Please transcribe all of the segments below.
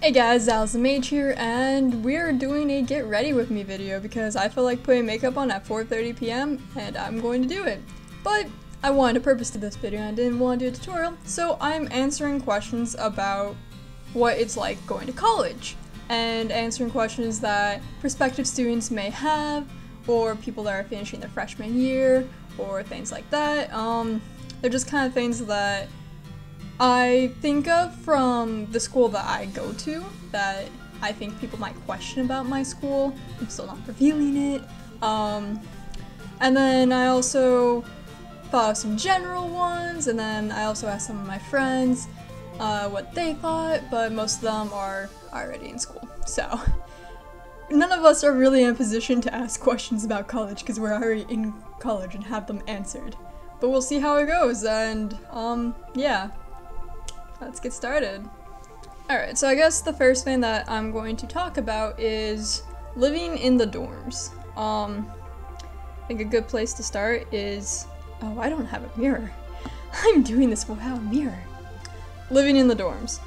Hey guys, AllyZieMage here, and we're doing a get ready with me video because I feel like putting makeup on at 4:30 p.m. and I'm going to do it. But I wanted a purpose to this video and I didn't want to do a tutorial, so I'm answering questions about what it's like going to college and answering questions that prospective students may have or people that are finishing their freshman year or things like that. They're just kind of things that I think of from the school that I go to that I think people might question about my school. I'm still not revealing it. And then I also thought of some general ones, and then I also asked some of my friends what they thought, but most of them are already in school. So none of us are really in a position to ask questions about college because we're already in college and have them answered. But we'll see how it goes, and yeah. Let's get started. Alright, so I guess the first thing that I'm going to talk about is living in the dorms. I think a good place to start is... Oh, I don't have a mirror. I'm doing this without a mirror. Living in the dorms.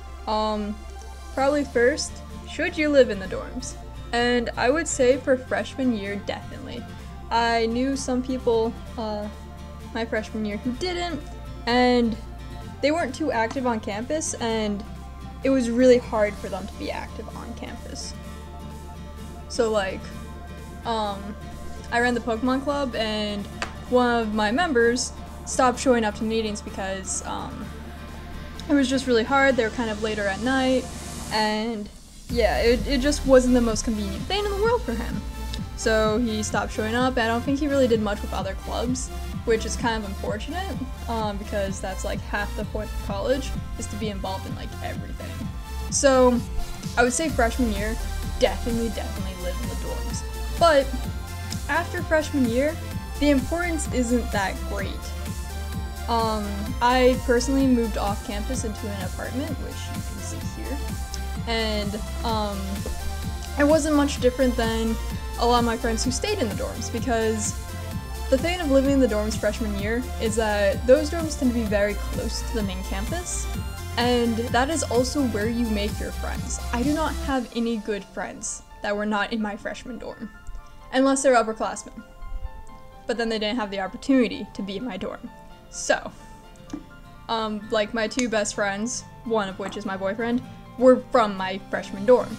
Probably first, should you live in the dorms? And I would say for freshman year, definitely. I knew some people my freshman year who didn't, and they weren't too active on campus, and it was really hard for them to be active on campus. So like, I ran the Pokemon Club, and one of my members stopped showing up to meetings because it was just really hard. They were kind of later at night, and yeah, it just wasn't the most convenient thing in the world for him. So he stopped showing up. I don't think he really did much with other clubs, which is kind of unfortunate, because that's like half the point of college, is to be involved in like everything. So I would say freshman year, definitely live in the dorms. But after freshman year, the importance isn't that great. I personally moved off campus into an apartment, which you can see here, and it wasn't much different than a lot of my friends who stayed in the dorms, because the thing of living in the dorms freshman year is that those dorms tend to be very close to the main campus, and that is also where you make your friends. I do not have any good friends that were not in my freshman dorm, unless they're upperclassmen. But then they didn't have the opportunity to be in my dorm. So, like my two best friends, one of which is my boyfriend, were from my freshman dorm.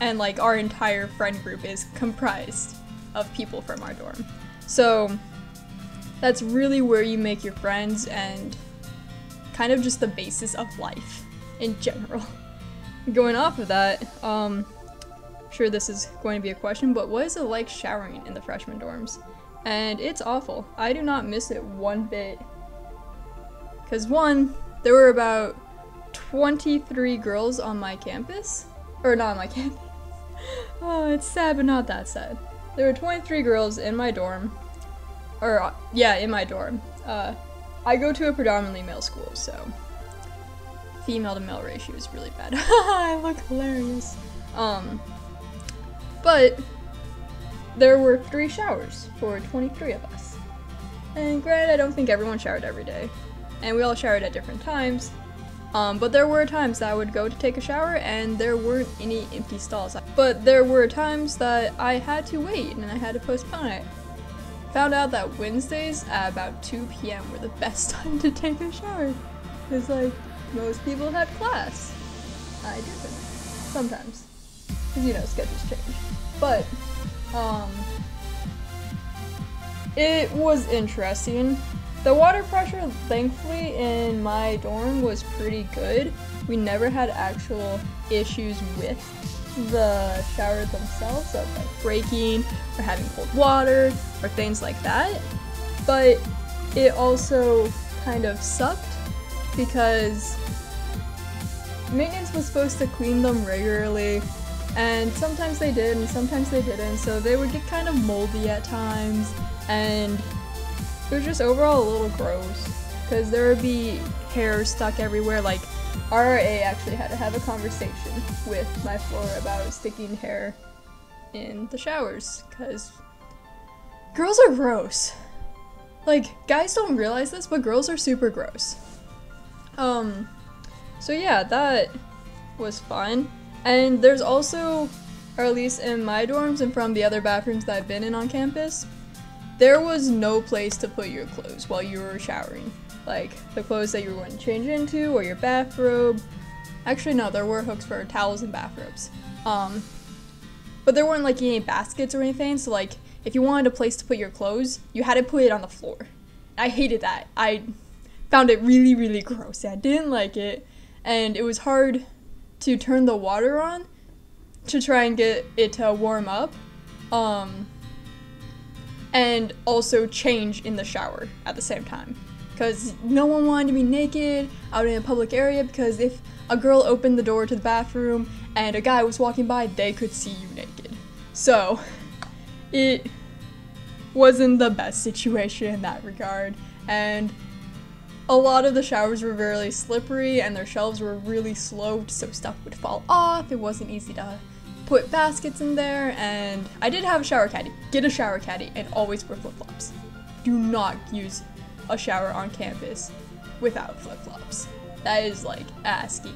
And like our entire friend group is comprised of people from our dorm. So that's really where you make your friends and kind of just the basis of life in general. Going off of that, I'm sure this is going to be a question, but what is it like showering in the freshman dorms? And it's awful. I do not miss it one bit. Because one, there were about 23 girls on my campus. Or not on my campus. Oh, it's sad, but not that sad. There were 23 girls in my dorm. Or, yeah, in my dorm. I go to a predominantly male school, so female to male ratio is really bad. I look hilarious. But there were 3 showers for 23 of us. And granted, I don't think everyone showered every day. And we all showered at different times. But there were times that I would go to take a shower and there weren't any empty stalls. But there were times that I had to wait and I had to postpone it. Found out that Wednesdays at about 2 p.m. were the best time to take a shower. Because like, most people had class. I didn't. Sometimes. Because you know, schedules change. But, it was interesting. The water pressure, thankfully, in my dorm was pretty good. We never had actual issues with the showers themselves, of like breaking or having cold water or things like that. But it also kind of sucked because maintenance was supposed to clean them regularly, and sometimes they did and sometimes they didn't, so they would get kind of moldy at times, and it was just overall a little gross, because there would be hair stuck everywhere. Like, RA actually had to have a conversation with my floor about sticking hair in the showers, because girls are gross. Like, guys don't realize this, but girls are super gross. So yeah, that was fun. And there's also, or at least in my dorms and from the other bathrooms that I've been in on campus, there was no place to put your clothes while you were showering. Like, the clothes that you were going to change into, or your bathrobe. Actually, no, there were hooks for towels and bathrobes. But there weren't, like, any baskets or anything, so, like, if you wanted a place to put your clothes, you had to put it on the floor. I hated that. I found it really, really gross. I didn't like it, and it was hard to turn the water on to try and get it to warm up. And also change in the shower at the same time. Because no one wanted to be naked out in a public area, because if a girl opened the door to the bathroom and a guy was walking by, they could see you naked. So, it wasn't the best situation in that regard. And a lot of the showers were really slippery and their shelves were really sloped, so stuff would fall off. It wasn't easy to put baskets in there, and I did have a shower caddy. Get a shower caddy and always wear flip-flops. Do not use a shower on campus without flip-flops. That is like asking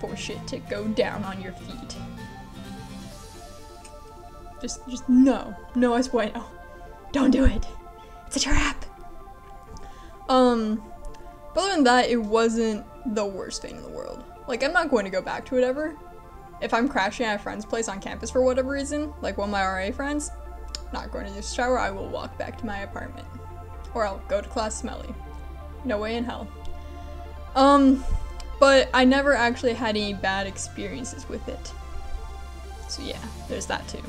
for shit to go down on your feet. Just no es bueno. Don't do it. It's a trap. But other than that, it wasn't the worst thing in the world. Like, I'm not going to go back to it ever. If I'm crashing at a friend's place on campus for whatever reason, like one of my RA friends, not going to use the shower, I will walk back to my apartment. Or I'll go to class smelly. No way in hell. But I never actually had any bad experiences with it. So yeah, there's that too.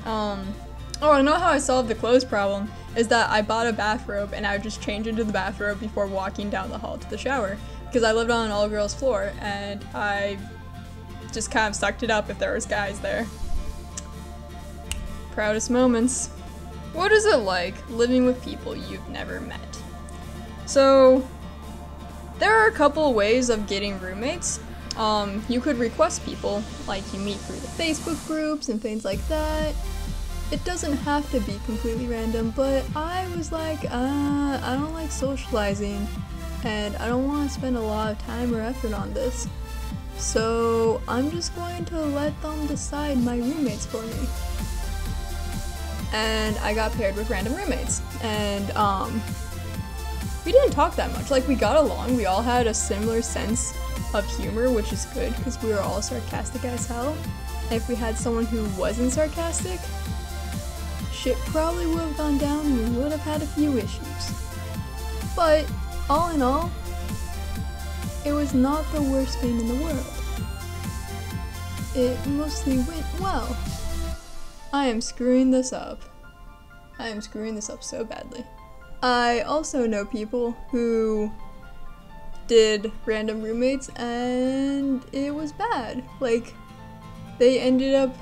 Oh, I know how I solved the clothes problem, is that I bought a bathrobe and I would just change into the bathrobe before walking down the hall to the shower. Because I lived on an all-girls floor and I just kind of sucked it up if there was guys there. Proudest moments. What is it like living with people you've never met? So, there are a couple ways of getting roommates. You could request people, like you meet through the Facebook groups and things like that. It doesn't have to be completely random, but I was like, I don't like socializing, and I don't want to spend a lot of time or effort on this. So I'm just going to let them decide my roommates for me. And I got paired with random roommates, and we didn't talk that much. Like, we got along, we all had a similar sense of humor, which is good because we were all sarcastic as hell. And if we had someone who wasn't sarcastic, shit probably would have gone down and we would have had a few issues. But all in all, it was not the worst thing in the world. It mostly went well. I am screwing this up. I am screwing this up so badly. I also know people who did random roommates and it was bad. Like, they ended up,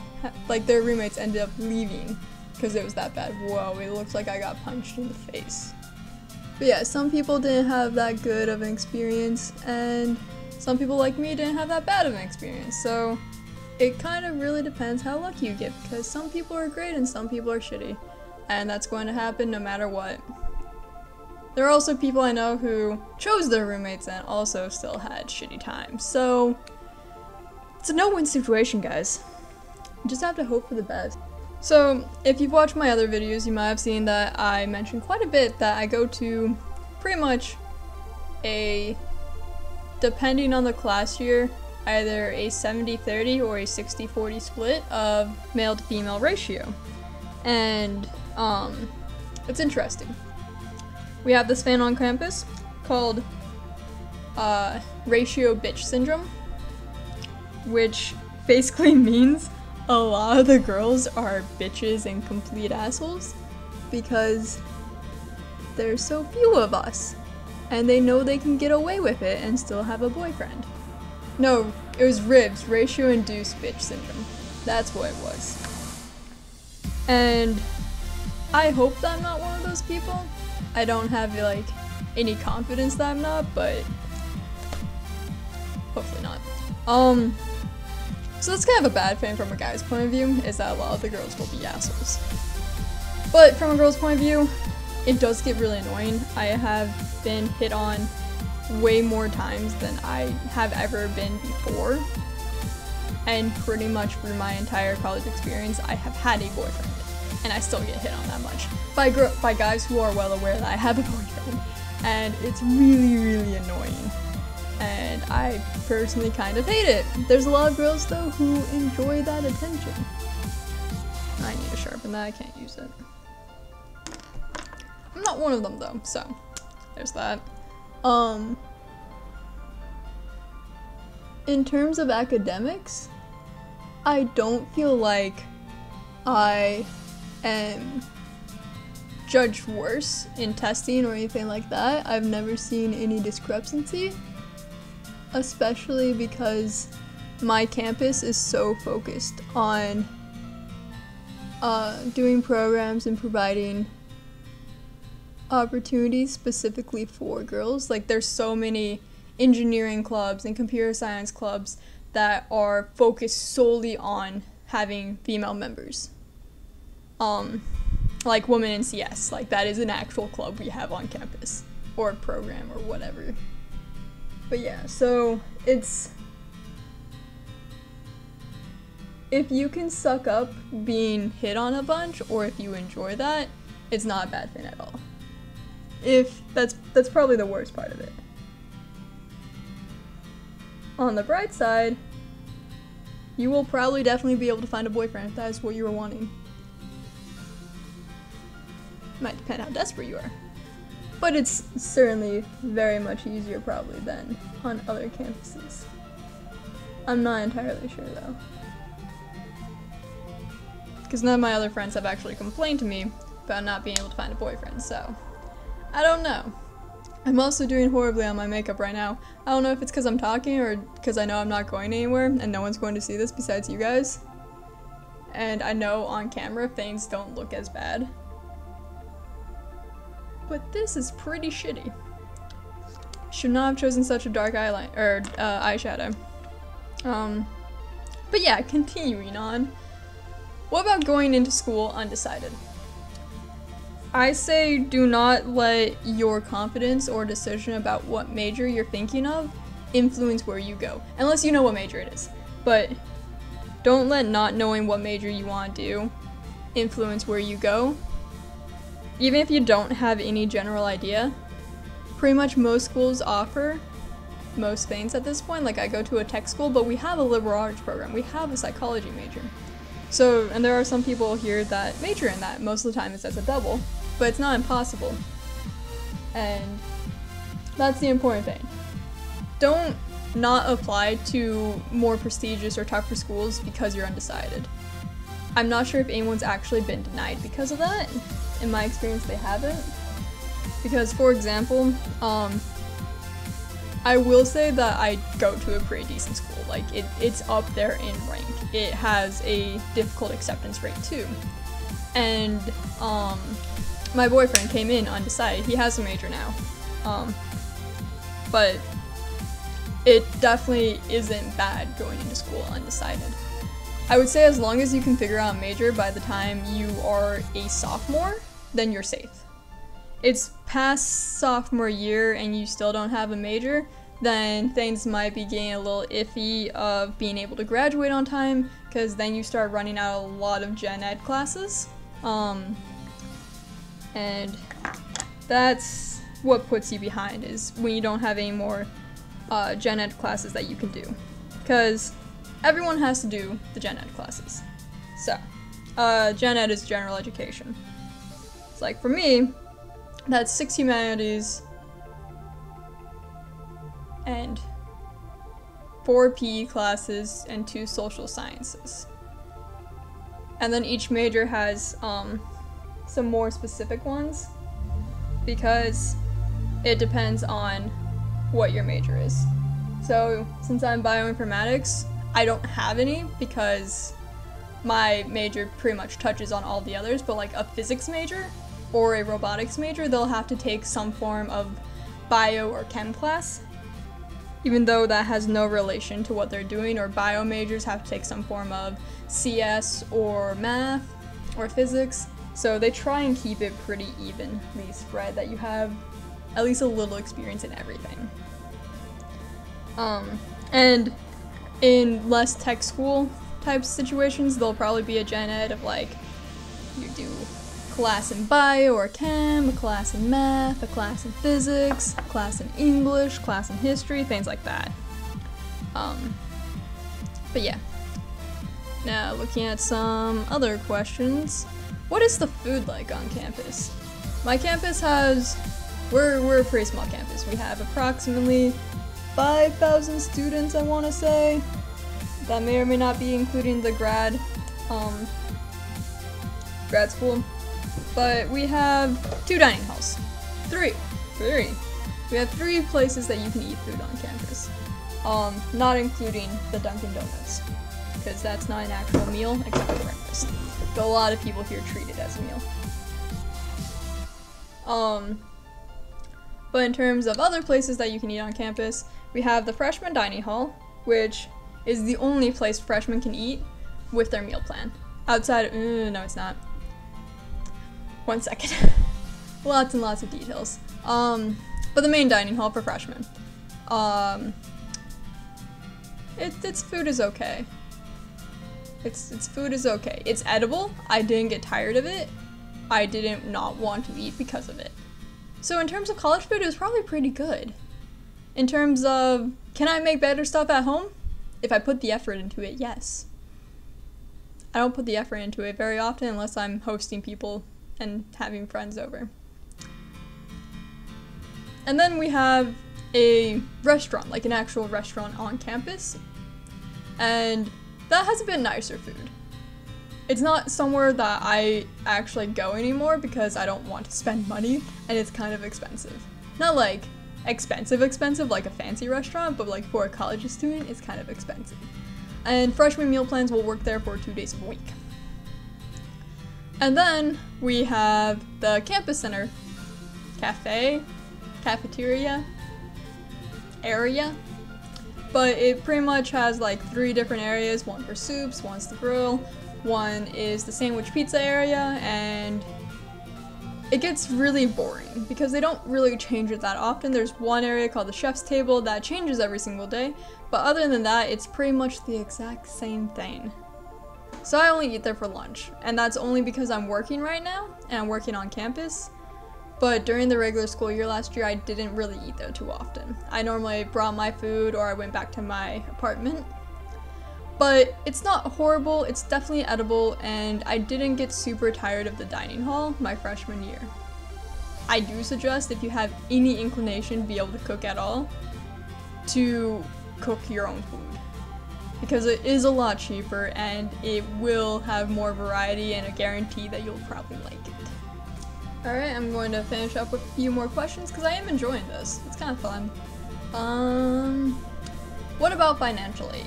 like, their roommates ended up leaving because it was that bad. Whoa, it looks like I got punched in the face. But yeah, some people didn't have that good of an experience, and some people like me didn't have that bad of an experience. So it kind of really depends how lucky you get, because some people are great and some people are shitty. And that's going to happen no matter what. There are also people I know who chose their roommates and also still had shitty times. So it's a no-win situation, guys. You just have to hope for the best. So, if you've watched my other videos, you might have seen that I mentioned quite a bit that I go to pretty much a, depending on the class year, either a 70-30 or a 60-40 split of male to female ratio. And, it's interesting. We have this fan on campus called, ratio bitch syndrome, which basically means a lot of the girls are bitches and complete assholes because there's so few of us and they know they can get away with it and still have a boyfriend. No, it was RIBS, ratio induced bitch syndrome. That's what it was. And I hope that I'm not one of those people. I don't have like any confidence that I'm not, but hopefully not. So that's kind of a bad thing from a guy's point of view, is that a lot of the girls will be assholes. But from a girl's point of view, it does get really annoying. I have been hit on way more times than I have ever been before. and pretty much through my entire college experience, I have had a boyfriend, and I still get hit on that much by guys who are well aware that I have a boyfriend, and it's really, really annoying, and I personally kind of hate it. There's a lot of girls, though, who enjoy that attention. I need to sharpen that, I can't use it. I'm not one of them, though, so there's that. In terms of academics, I don't feel like I am judged worse in testing or anything like that. I've never seen any discrepancy, especially because my campus is so focused on doing programs and providing opportunities specifically for girls. Like, there's so many engineering clubs and computer science clubs that are focused solely on having female members. Like Women in CS, like that is an actual club we have on campus, or a program or whatever. But yeah, so it's, if you can suck up being hit on a bunch, or if you enjoy that, it's not a bad thing at all. If that's probably the worst part of it. On the bright side, you will probably definitely be able to find a boyfriend if that is what you were wanting. Might depend how desperate you are. But it's certainly very much easier probably than on other campuses. I'm not entirely sure though. Because none of my other friends have actually complained to me about not being able to find a boyfriend, so I don't know. I'm also doing horribly on my makeup right now. I don't know if it's because I'm talking or because I know I'm not going anywhere and no one's going to see this besides you guys. And I know on camera things don't look as bad. But this is pretty shitty. Should not have chosen such a dark eyeshadow. But yeah, continuing on. What about going into school undecided? I say do not let your confidence or decision about what major you're thinking of influence where you go, unless you know what major it is. But don't let not knowing what major you want to do influence where you go. Even if you don't have any general idea, pretty much most schools offer most things at this point. Like, I go to a tech school, but we have a liberal arts program. We have a psychology major. So, and there are some people here that major in that. Most of the time it's as a double, but it's not impossible. And that's the important thing. Don't not apply to more prestigious or tougher schools because you're undecided. I'm not sure if anyone's actually been denied because of that. In my experience, they haven't. Because, for example, I will say that I go to a pretty decent school. Like, it's up there in rank. It has a difficult acceptance rate too. And my boyfriend came in undecided. He has a major now. But it definitely isn't bad going into school undecided. I would say as long as you can figure out a major by the time you are a sophomore, then you're safe. It's past sophomore year and you still don't have a major, then things might be getting a little iffy of being able to graduate on time, because then you start running out a lot of gen ed classes. And that's what puts you behind, is when you don't have any more gen ed classes that you can do. Because everyone has to do the gen ed classes. So, gen ed is general education. It's like, for me, that's 6 humanities and 4 PE classes and 2 social sciences. And then each major has some more specific ones, because it depends on what your major is. So since I'm bioinformatics, I don't have any because my major pretty much touches on all the others, but like a physics major or a robotics major, they'll have to take some form of bio or chem class, even though that has no relation to what they're doing. Or bio majors have to take some form of CS or math or physics. So they try and keep it pretty evenly spread, that you have at least a little experience in everything. And in less tech school type situations, there'll probably be a gen ed of like, you do class in bio or chem, a class in math, a class in physics, a class in English, class in history, things like that. But yeah. Now looking at some other questions. What is the food like on campus? My campus has, we're a pretty small campus. We have approximately 5,000 students, I want to say. That may or may not be including the grad school. But we have 2 dining halls. Three. We have 3 places that you can eat food on campus. Not including the Dunkin' Donuts, because that's not an actual meal except for breakfast. But a lot of people here treat it as a meal. But in terms of other places that you can eat on campus, we have the freshman dining hall, which is the only place freshmen can eat with their meal plan. Outside of, no it's not. One second. Lots and lots of details. But the main dining hall for freshmen. Its food is okay. Its food is okay. It's edible. I didn't get tired of it. I didn't not want to eat because of it. So in terms of college food, it was probably pretty good. In terms of, can I make better stuff at home? If I put the effort into it, yes. I don't put the effort into it very often unless I'm hosting people and having friends over. And then we have a restaurant, like an actual restaurant on campus. And that has a bit nicer food. It's not somewhere that I actually go anymore because I don't want to spend money and it's kind of expensive. Not like expensive like a fancy restaurant, but like for a college student, it's kind of expensive. And freshman meal plans will work there for 2 days a week. And then we have the campus center cafeteria area. But it pretty much has like 3 different areas, one for soups, one's the grill, one is the sandwich pizza area, and it gets really boring because they don't really change it that often. There's one area called the chef's table that changes every single day, but other than that, it's pretty much the exact same thing. So I only eat there for lunch, and that's only because I'm working right now, and I'm working on campus. But during the regular school year last year, I didn't really eat there too often. I normally brought my food or I went back to my apartment. But it's not horrible, it's definitely edible, and I didn't get super tired of the dining hall my freshman year. I do suggest, if you have any inclination to be able to cook at all, to cook your own food. Because it is a lot cheaper and it will have more variety and a guarantee that you'll probably like it. Alright, I'm going to finish up with a few more questions because I am enjoying this. It's kind of fun. What about financial aid?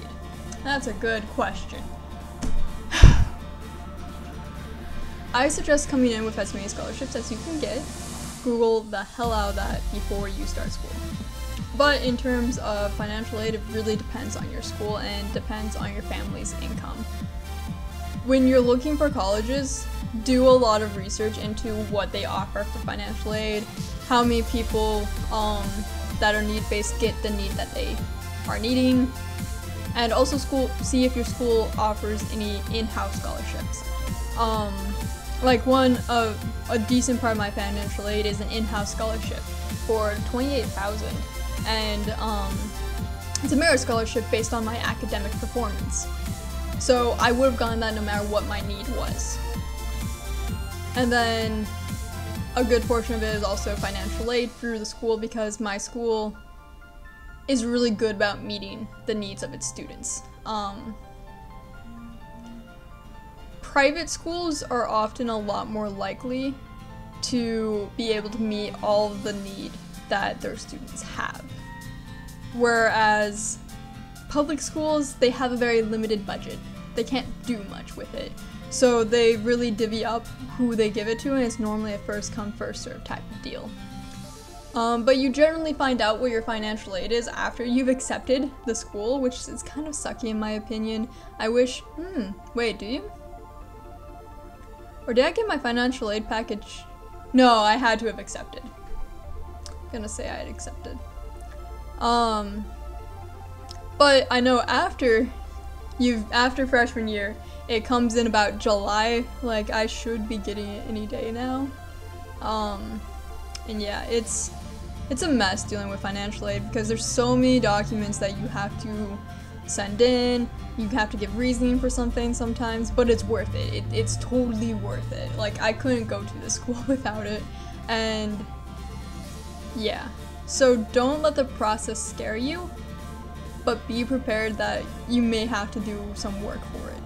That's a good question. I suggest coming in with as many scholarships as you can get. Google the hell out of that before you start school. But in terms of financial aid, it really depends on your school and depends on your family's income. When you're looking for colleges, do a lot of research into what they offer for financial aid, how many people that are need-based get the need that they are needing, and also see if your school offers any in-house scholarships. Like a decent part of my financial aid is an in-house scholarship for $28,000, and it's a merit scholarship based on my academic performance. So I would have gotten that no matter what my need was. And then a good portion of it is also financial aid through the school because my school is really good about meeting the needs of its students. Private schools are often a lot more likely to be able to meet all of the need that their students have. Whereas public schools, they have a very limited budget. They can't do much with it. So they really divvy up who they give it to, and it's normally a first come, first served type of deal. But you generally find out what your financial aid is after you've accepted the school, which is kind of sucky in my opinion. I wish, wait, do you? Or did I get my financial aid package? No, I had to have accepted. I'm gonna say I had accepted. But But I know after freshman year, it comes in about July. Like, I should be getting it any day now. And yeah, it's a mess dealing with financial aid because there's so many documents that you have to send in. You have to give reasoning for something sometimes, but it's worth it. It's totally worth it. Like, I couldn't go to this school without it. And yeah, so don't let the process scare you, but be prepared that you may have to do some work for it,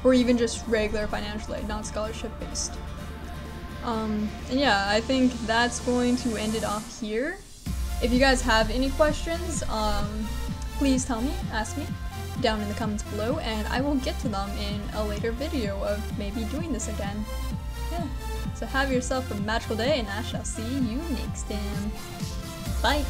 or even just regular financial aid, not scholarship based. And yeah, I think that's going to end it off here. If you guys have any questions, please tell me, ask me down in the comments below, and I will get to them in a later video of maybe doing this again. Yeah, so have yourself a magical day, and I shall see you next time. Bye!